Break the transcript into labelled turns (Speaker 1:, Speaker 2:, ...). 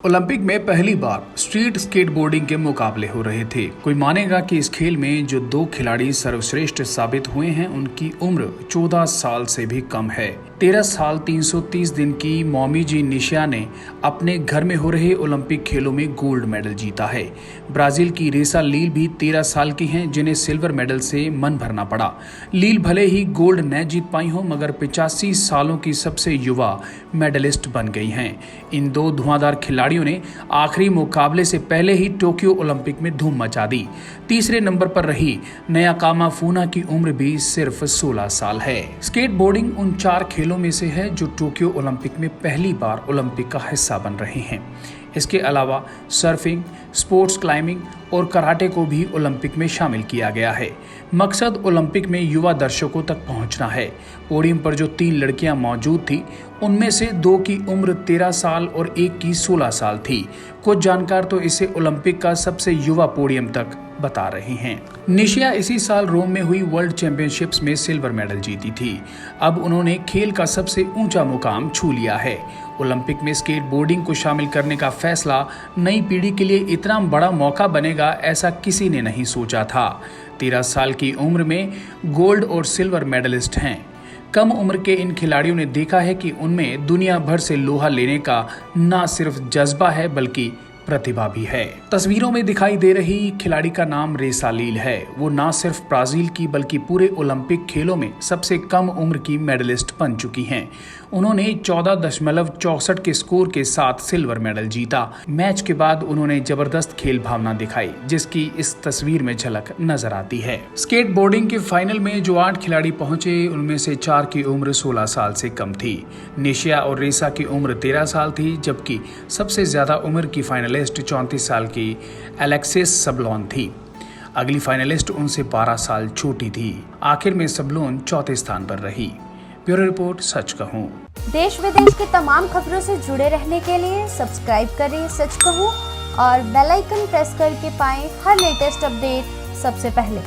Speaker 1: Olympic में पहली बार street skateboarding के मुकाबले हो रहे थे। कोई मानेगा कि इस खेल में जो दो खिलाड़ी सर्वश्रेष्ठ साबित हुए हैं उनकी उम्र 14 साल से भी कम है। 13 साल 330 दिन की मोमिजी निशिया ने अपने घर में हो रहे ओलंपिक खेलों में गोल्ड मेडल जीता है। ब्राजील की रेसा लील भी 13 साल की हैं, जिन्हें सिल्वर मेडल से मन भरना पड़ा। लील भले ही गोल्ड न जीत पाई हो, मगर 85 सालों की सबसे युवा मेडलिस्ट बन गई हैं। इन दो धुआंधार खिलाड़ियों ने आखिरी मुकाबले से पहले ही टोक्यो ओलंपिक में धूम मचा दी। तीसरे नंबर पर रही नयाकामा फूना की उम्र भी सिर्फ 16 साल है। स्केटबोर्डिंग उन 4 खेलों में से है जो टोक्यो ओलंपिक में पहली बार ओलंपिक का हिस्सा बन रहे हैं। इसके अलावा सर्फिंग, स्पोर्ट्स क्लाइंबिंग और कराटे को भी ओलंपिक में शामिल किया गया है। मकसद ओलंपिक में युवा दर्शकों तक पहुंचना है। पोडियम पर जो 3 लड़कियां मौजूद थी, उनमें से 2 की उम्र 13 साल और 1 की 16 साल थी। कुछ जानकार तो इसे ओलंपिक का सबसे युवा पोडियम तक बता रहे हैं। निशिया इसी साल रोम में हुई वर्ल्ड चैंपियनशिप्स में सिल्वर मेडल जीती थी। अब उन्होंने खेल का सबसे ऊंचा मुकाम छू लिया है। ओलंपिक में स्केटबोर्डिंग को शामिल करने का फैसला नई पीढ़ी के लिए इतना बड़ा मौका बनेगा, ऐसा किसी ने नहीं सोचा था। 13 साल की उम्र में गोल्ड और सिल्वर मेडलिस्ट हैं। कम उम्र के इन खिलाड़ियों ने देखा है कि उनमें दुनिया भर से लोहा लेने का न सिर्फ जज्बा है बल्कि प्रतिभा भी है। तस्वीरों में दिखाई दे रही खिलाड़ी का नाम रेसा लील है। वो न सिर्फ ब्राजील की बल्कि पूरे ओलंपिक खेलों में सबसे कम उम्र की मेडलिस्ट बन चुकी हैं। उन्होंने 14.64 के स्कोर के साथ सिल्वर मेडल जीता। मैच के बाद उन्होंने जबरदस्त खेल भावना दिखाई, जिसकी इस तस्वीर में झलक नजर आती है। स्केटबोर्डिंग के फाइनल में जो 8 खिलाड़ी पहुंचे, उनमें से 4 की उम्र 16 साल से कम थी। निशिया और रेसा की उम्र 13 साल थी, जबकि सबसे ज्यादा उम्र की फाइनलिस्ट 34 साल की एलेक्सिस सबलोन थी। अगली फाइनलिस्ट उनसे 12 साल छोटी थी। आखिर में सबलोन चौथे स्थान पर रही। ब्यूरो रिपोर्ट, सच कहूं।
Speaker 2: देश विदेश की तमाम खबरों से जुड़े रहने के लिए सब्सक्राइब करें सच कहूं और बेल आइकन प्रेस करके पाएं हर लेटेस्ट अपडेट सबसे पहले।